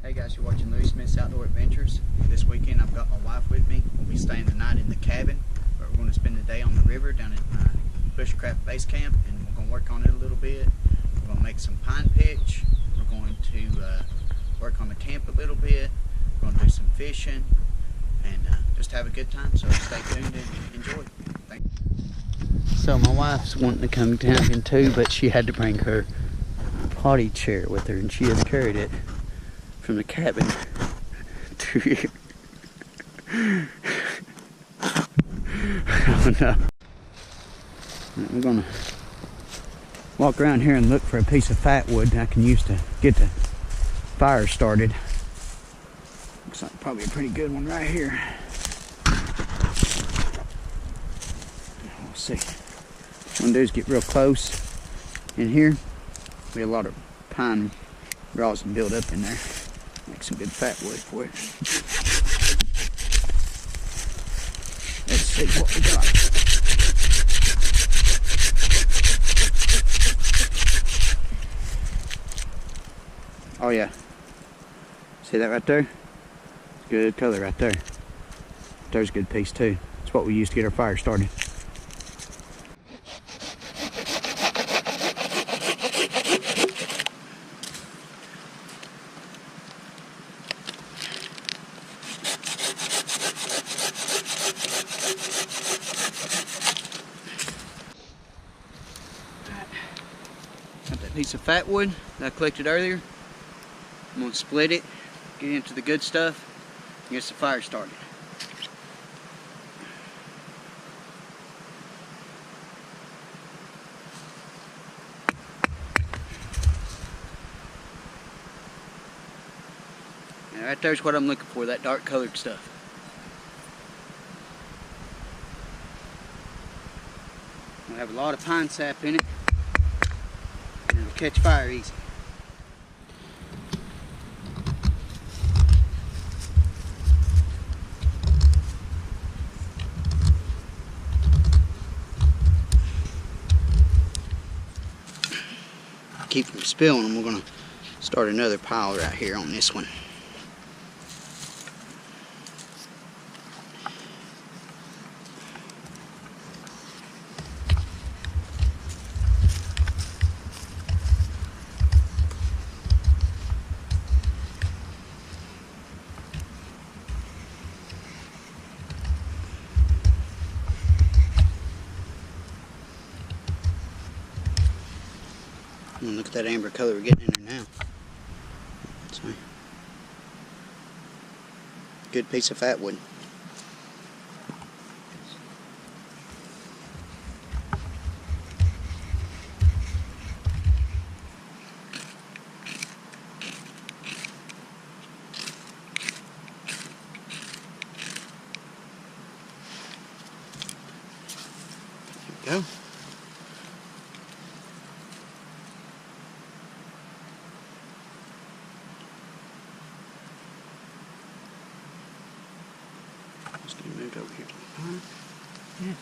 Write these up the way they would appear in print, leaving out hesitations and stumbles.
Hey guys, you're watching Louis Smith's Outdoor Adventures. This weekend I've got my wife with me. We'll be staying the night in the cabin, but we're going to spend the day on the river down at my Bushcraft base camp, and we're going to work on it a little bit. We're going to make some pine pitch. We're going to work on the camp a little bit. We're going to do some fishing and just have a good time. So stay tuned and enjoy. Thanks. So my wife's wanting to come camping too, but she had to bring her potty chair with her, and she has carried it from the cabin to here. Oh no. I'm gonna walk around here and look for a piece of fat wood that I can use to get the fire started. Looks like probably a pretty good one right here. We'll see. What I'm gonna do is get real close in here. We have a lot of pine rosin built up in there. Make some good fat wood for it. Let's see what we got. Oh yeah. See that right there? Good color right there. There's a good piece too. It's what we use to get our fire started. Got that piece of fat wood that I collected earlier. I'm going to split it, get into the good stuff, and get the fire started. Now right there's what I'm looking for, that dark colored stuff. We'll have a lot of pine sap in it, and it'll catch fire easy. Keep from spilling them, we're going to start another pile right here on this one. And look at that amber color we're getting in there now. So, good piece of fat wood. There we go. Just gonna move over here to the pine. Yeah.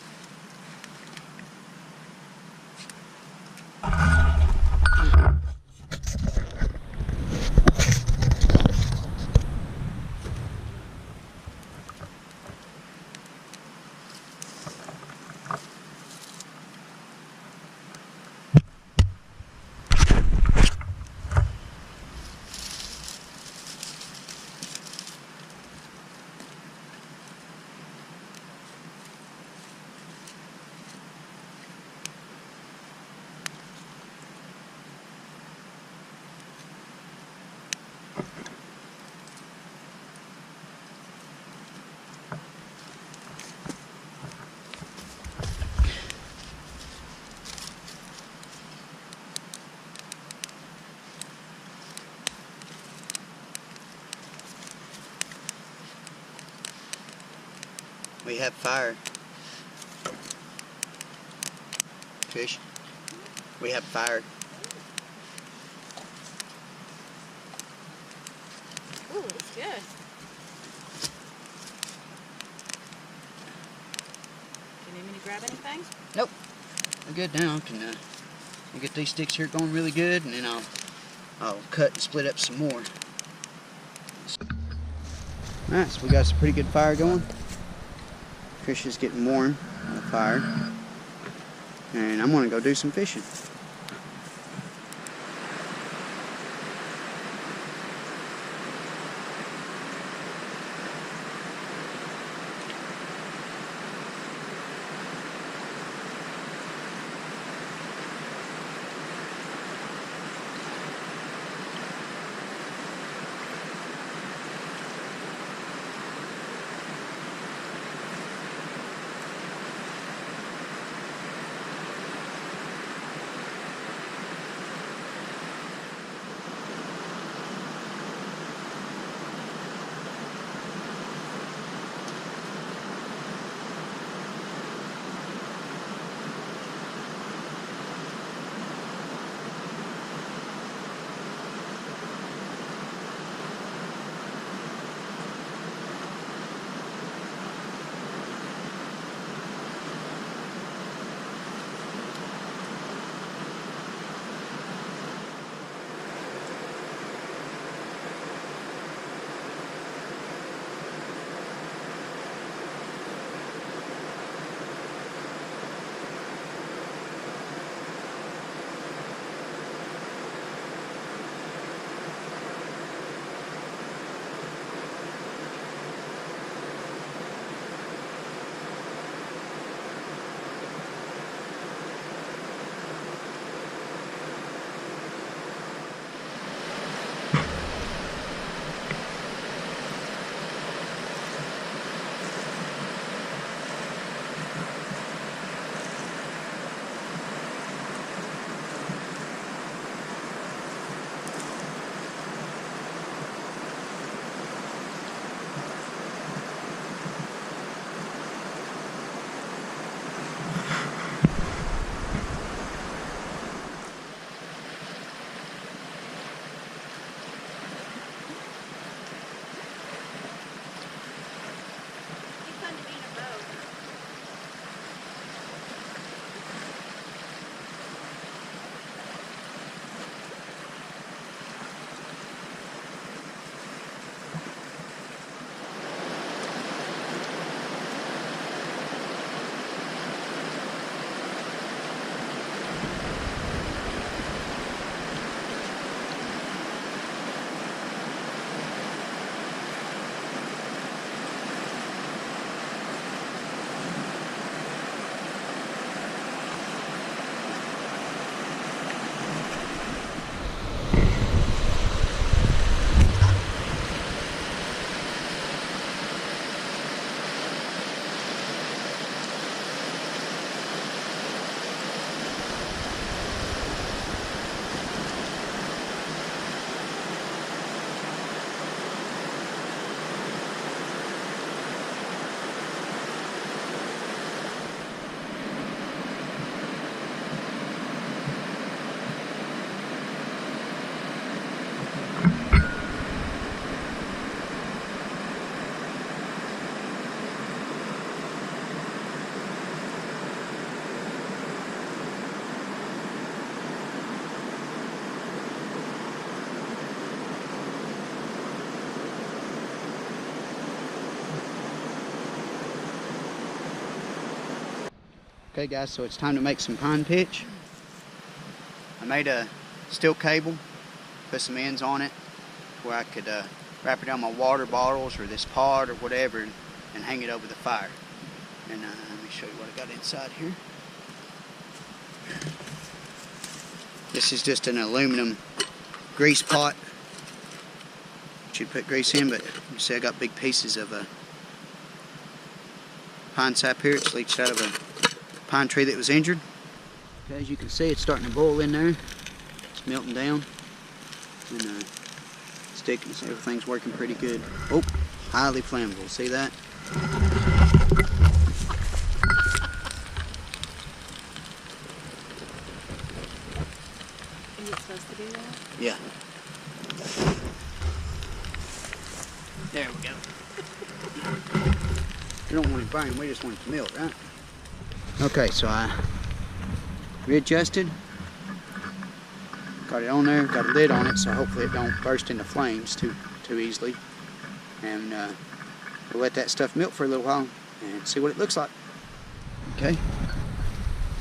We have fire. Fish. We have fire. Ooh, it's good. Do you need me to grab anything? Nope. We're good now. I can get these sticks here going really good, and then I'll cut and split up some more. Alright, so we got some pretty good fire going. Fish is getting warm on the fire. And I'm going to go do some fishing. Okay guys, so it's time to make some pine pitch. I made a steel cable, put some ends on it where I could wrap it on my water bottles or this pod or whatever and hang it over the fire. And let me show you what I got inside here. This is just an aluminum grease pot that you'd put grease in, but you see I got big pieces of pine sap here. It's leached out of a pine tree that was injured. Okay, as you can see, it's starting to boil in there. It's melting down and sticking, so everything's working pretty good. Oh, highly flammable. See that? Is it supposed to do that? Yeah. There we go. We don't want it burning, we just want it to melt, right? Okay, so I readjusted, got it on there, got a lid on it, so hopefully it don't burst into flames too easily. And We'll let that stuff melt for a little while and see what it looks like. Okay,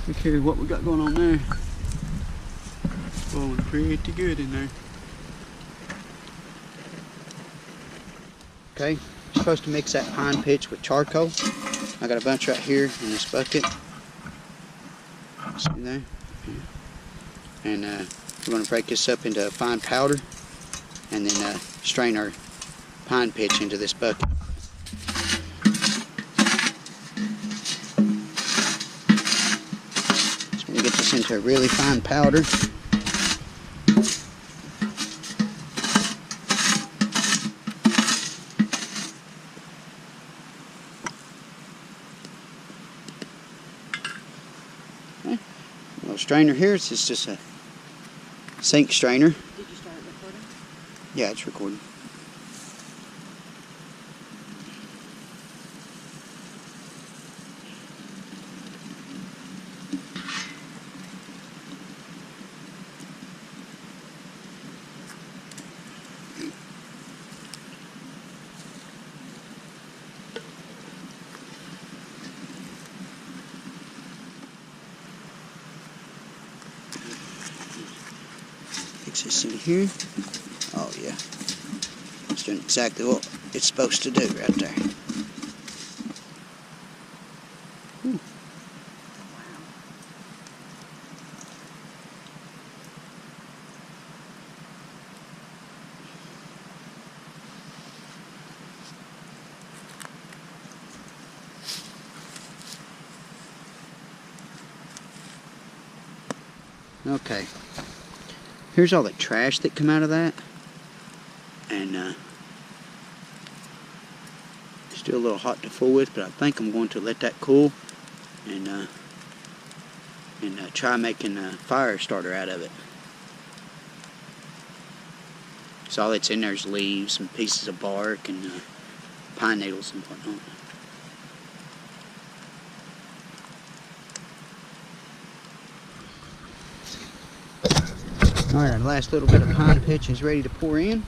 look here what we got going on there. It's blowing pretty good in there. Okay, you're supposed to mix that pine pitch with charcoal. I got a bunch right here in this bucket. See there? And we're going to break this up into a fine powder and then strain our pine pitch into this bucket. So we're going to get this into a really fine powder. Little strainer here. It's just a sink strainer. Did you start recording? Yeah, it's recording. Fix this in here. Oh yeah, it's doing exactly what it's supposed to do right there. Whew. Okay. Here's all the trash that come out of that, and still a little hot to fool with, but I think I'm going to let that cool and try making a fire starter out of it. So all that's in there is leaves and pieces of bark and pine needles and whatnot. Alright, our last little bit of pine pitch is ready to pour in.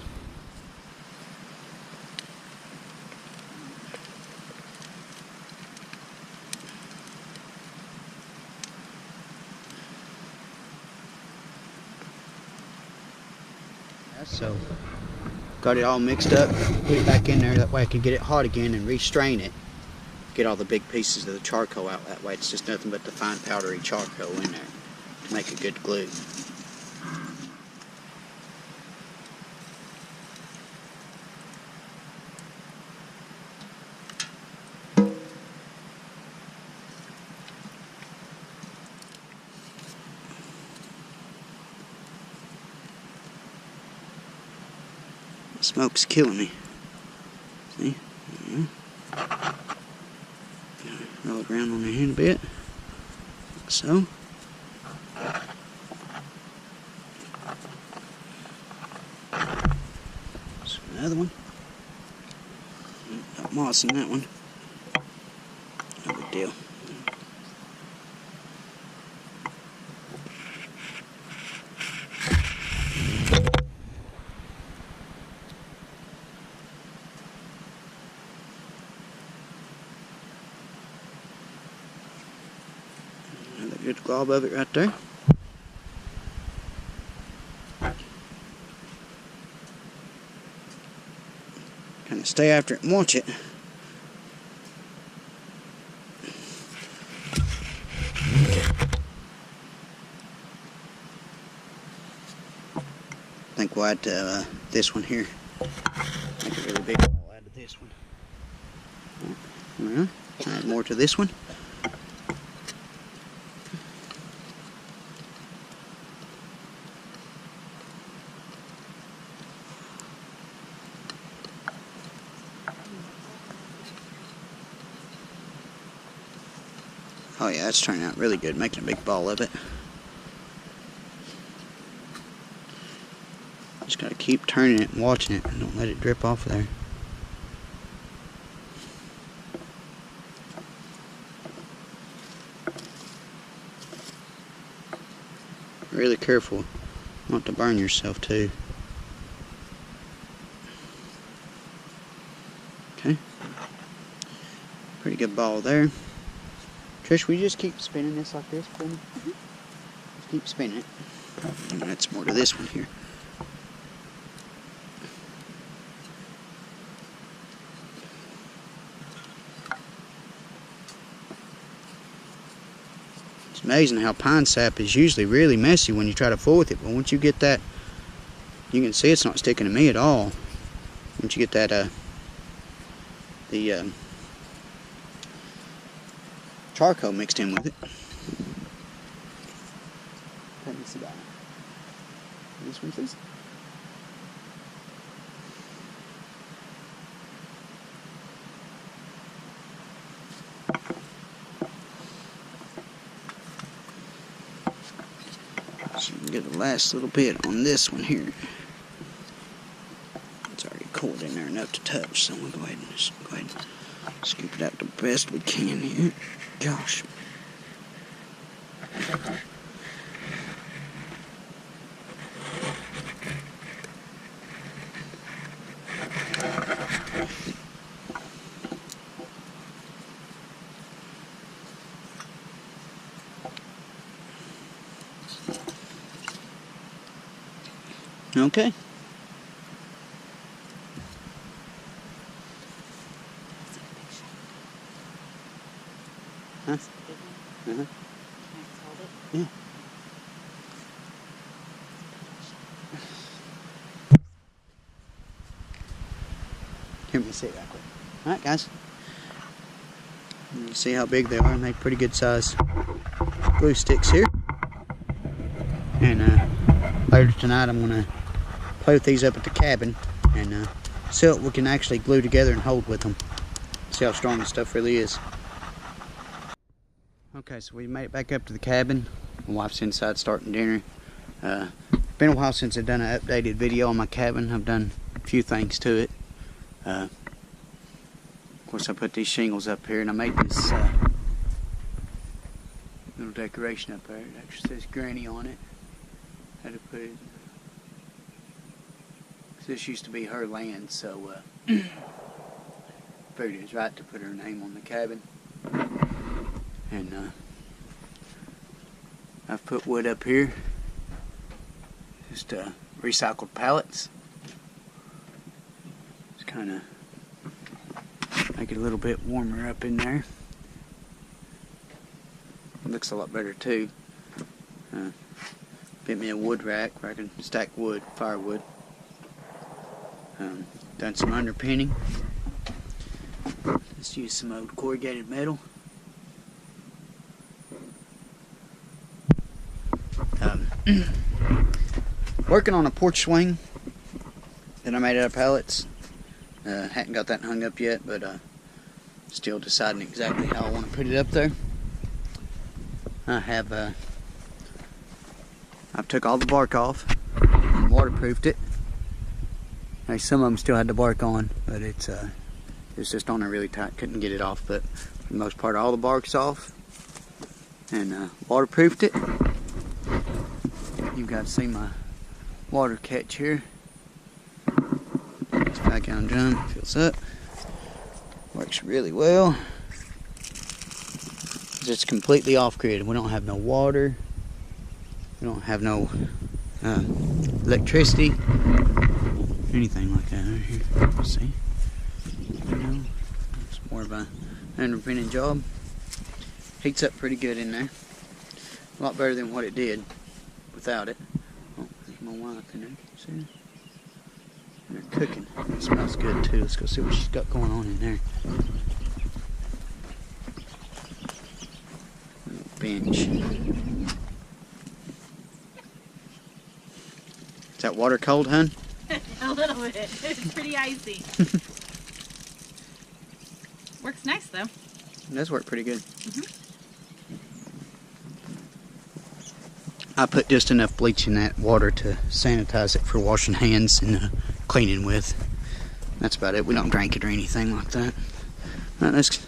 So, got it all mixed up, put it back in there, that way I can get it hot again and restrain it. Get all the big pieces of the charcoal out, that way it's just nothing but the fine powdery charcoal in there to make a good glue. Smoke's killing me. See? Roll it around on the hand a bit. Like so. So another one. Got moss in that one. No big deal. Good glob of it right there. Kind of stay after it and watch it. I think we'll add to this one here. Make a really big one. We'll add to this one. Alright, add more to this one. Oh yeah, that's turning out really good, making a big ball of it. Just gotta keep turning it and watching it and don't let it drip off of there. Really careful not to burn yourself too. Okay. Pretty good ball there. Trish, will you just keep spinning this like this for me? Just keep spinning it. That's more to this one here. It's amazing how pine sap is usually really messy when you try to fool with it, but once you get that, you can see it's not sticking to me at all. Once you get that, the charcoal mixed in with it. Let me see that. This one, please. So we can get the last little bit on this one here. It's already cold in there enough to touch, so we'll go ahead and scoop it out the best we can here. Gosh. Okay. Huh? Uh-huh. Yeah. Here, let me see it that quick. Alright, guys. You can see how big they are. Make pretty good size glue sticks here. And later tonight I'm going to play with these up at the cabin and see what we can actually glue together and hold with them. See how strong this stuff really is. Okay, so we made it back up to the cabin. My wife's inside starting dinner. Been a while since I've done an updated video on my cabin. I've done a few things to it. Of course, I put these shingles up here, and I made this little decoration up there. It actually says Granny on it. Had to put it. This used to be her land, so figured it was right to put her name on the cabin. And I've put wood up here, just recycled pallets. Just kind of make it a little bit warmer up in there. It looks a lot better too. Bit me a wood rack where I can stack wood, firewood. Done some underpinning. Let's use some old corrugated metal. Working on a porch swing that I made out of pallets. Hadn't got that hung up yet, but still deciding exactly how I want to put it up there. I've took all the bark off and waterproofed it. Now, some of them still had the bark on, but it's just on there really tight. Couldn't get it off, but for the most part, all the bark's off. And waterproofed it. You've got to see my water catch here. It's back on drum, fills up. Works really well. It's completely off grid. We don't have no water. We don't have no electricity. Anything like that right here. See? It's more of a underpinning job. Heats up pretty good in there. A lot better than what it did without it. Oh, there's my wife in there. See her? They're cooking. It smells good too. Let's go see what she's got going on in there. Little bench. Is that water cold, hun? A little bit. It's pretty icy. Works nice though. It does work pretty good. I put just enough bleach in that water to sanitize it for washing hands and cleaning with. That's about it. We don't drink it or anything like that. Alright, let's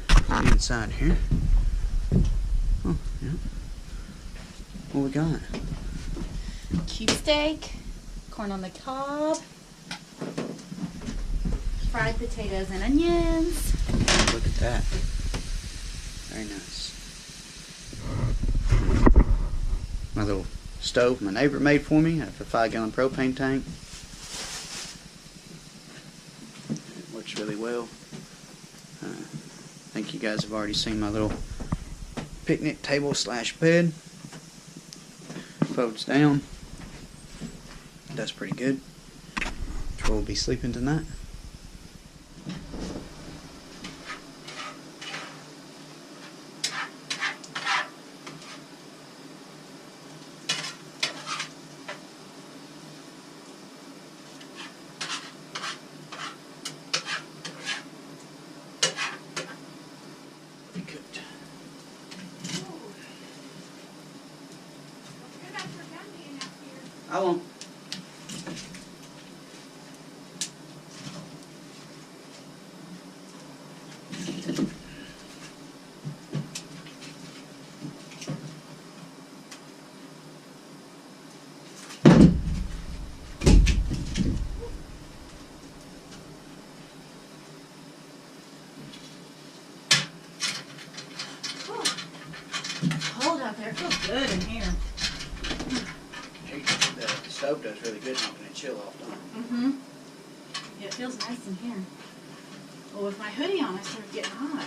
get inside here. Oh, yeah. What we got? Cube steak, corn on the cob, fried potatoes and onions, Look at that. Very nice. My little stove my neighbor made for me out of a 5-gallon propane tank. It works really well. I think you guys have already seen my little picnic table / bed. Folds down. Does pretty good. Troy will be sleeping tonight. Cooked. I won't. Cold out there. It feels good in here. The stove does really good knocking the chill off, don't it? Mm-hmm. Yeah, it feels nice in here. Well, with my hoodie on, I started getting hot.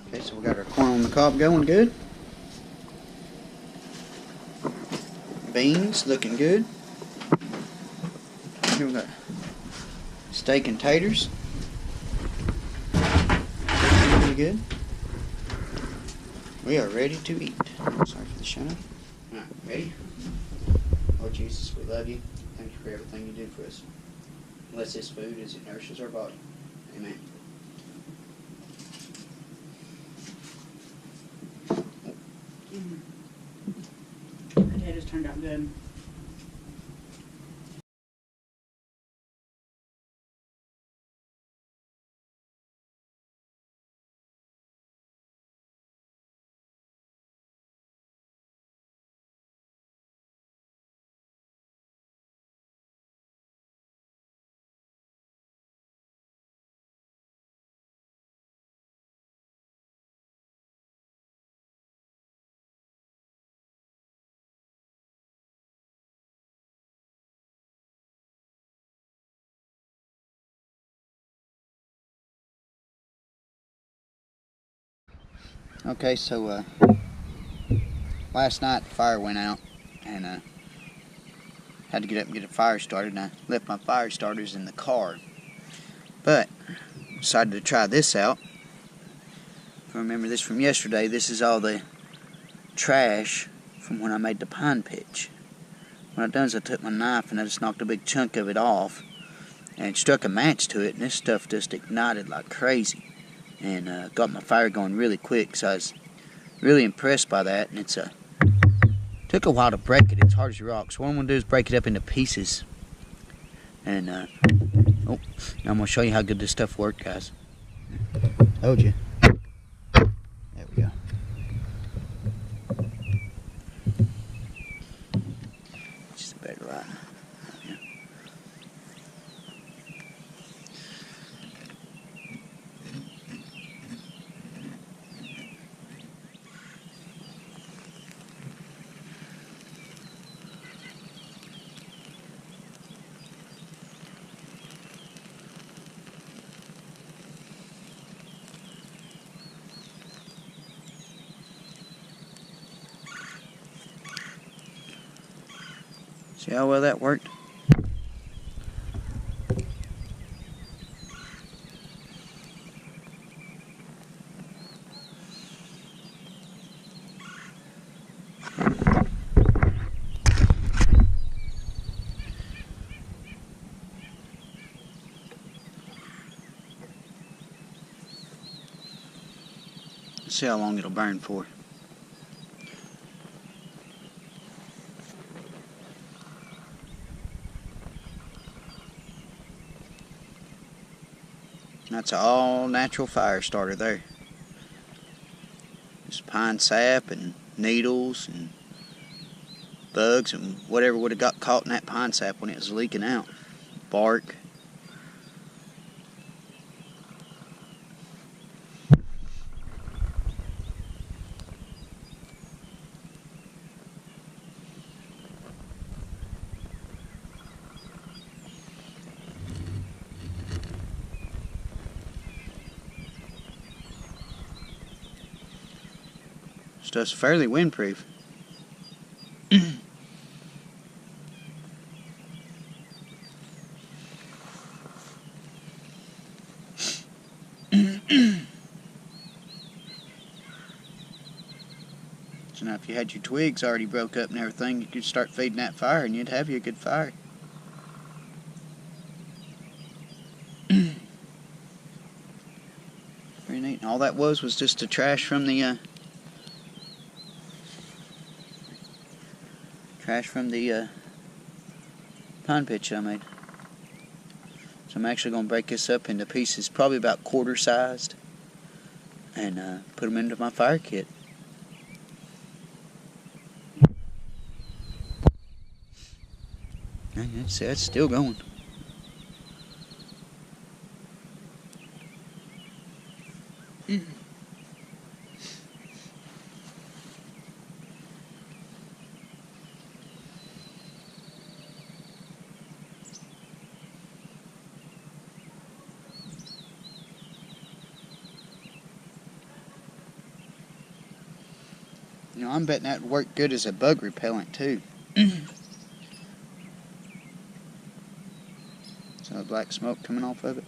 Okay, so we got our corn on the cob going good. Beans looking good. Here we got steak and taters. Looking really good. We are ready to eat. Sorry for the shine. Alright, ready? Lord Jesus, we love you. Thank you for everything you do for us. Bless this food as it nourishes our body. Amen. Potatoes turned out good. Okay, so last night the fire went out and had to get up and get a fire started, and I left my fire starters in the car. But decided to try this out. If you remember this from yesterday, this is all the trash from when I made the pine pitch. What I done is I took my knife and I just knocked a big chunk of it off and struck a match to it, and this stuff just ignited like crazy and got my fire going really quick. So I was really impressed by that, and it's took a while to break it. It's hard as rocks. So what I'm going to do is break it up into pieces. And I'm going to show you how good this stuff worked, guys. Told you. There we go. Just a better light. Yeah. See how well that worked? Let's see how long it'll burn for. That's an all natural fire starter there. Just pine sap and needles and bugs and whatever would have got caught in that pine sap when it was leaking out. Bark. stuff's fairly windproof. So now if you had your twigs already broke up and everything, you could start feeding that fire and you'd have you a good fire. Very neat. And all that was just the trash from the pine pitch I made. So I'm actually going to break this up into pieces probably about quarter sized and put them into my fire kit. See, that's still going. You know, I'm betting that would work good as a bug repellent too. So black smoke coming off of it.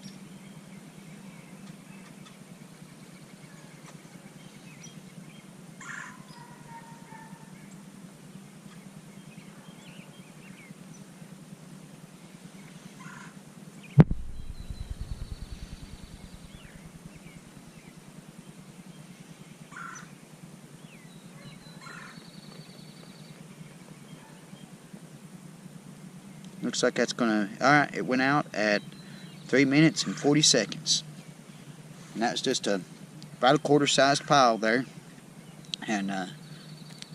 Looks like that's gonna, alright, it went out at 3 minutes and 40 seconds. And that was just about a quarter sized pile there. And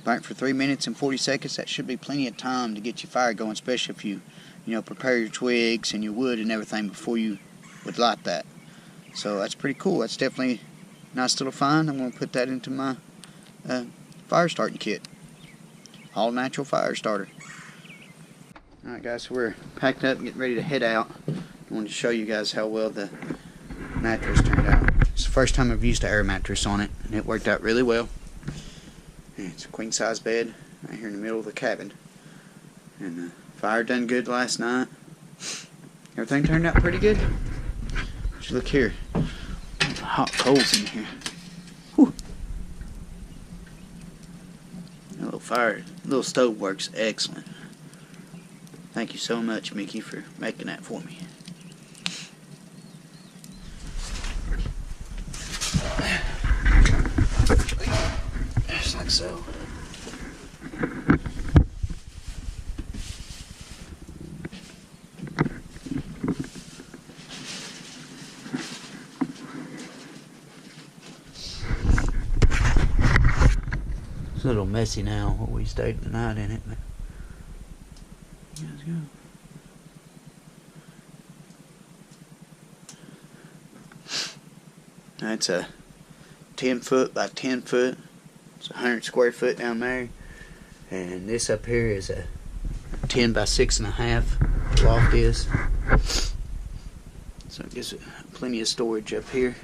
burnt for 3 minutes and 40 seconds. That should be plenty of time to get your fire going, especially if you prepare your twigs and your wood and everything before you would light that. So that's pretty cool. That's definitely a nice little find. I'm going to put that into my fire starting kit. All natural fire starter. Alright guys, so we're packed up and getting ready to head out. I wanted to show you guys how well the mattress turned out. It's the first time I've used an air mattress on it, and it worked out really well. And it's a queen size bed right here in the middle of the cabin. And the fire done good last night. Everything turned out pretty good. Just look here. Hot coals in here. Whew. That little stove works excellent. Thank you so much, Mickey, for making that for me. Just like so. It's a little messy now, but we stayed the night in it. But let's go. That's a 10 foot by 10 foot. It's 100 square foot down there. And this up here is a 10 by 6.5 loft is. So it gives it plenty of storage up here.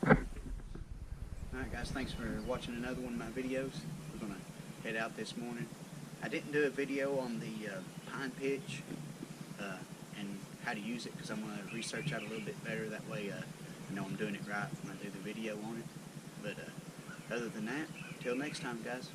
Alright guys, thanks for watching another one of my videos. We're going to head out this morning. I didn't do a video on the pine pitch and how to use it because I'm going to research out a little bit better. That way I know I'm doing it right when I do the video on it. But other than that, till next time guys.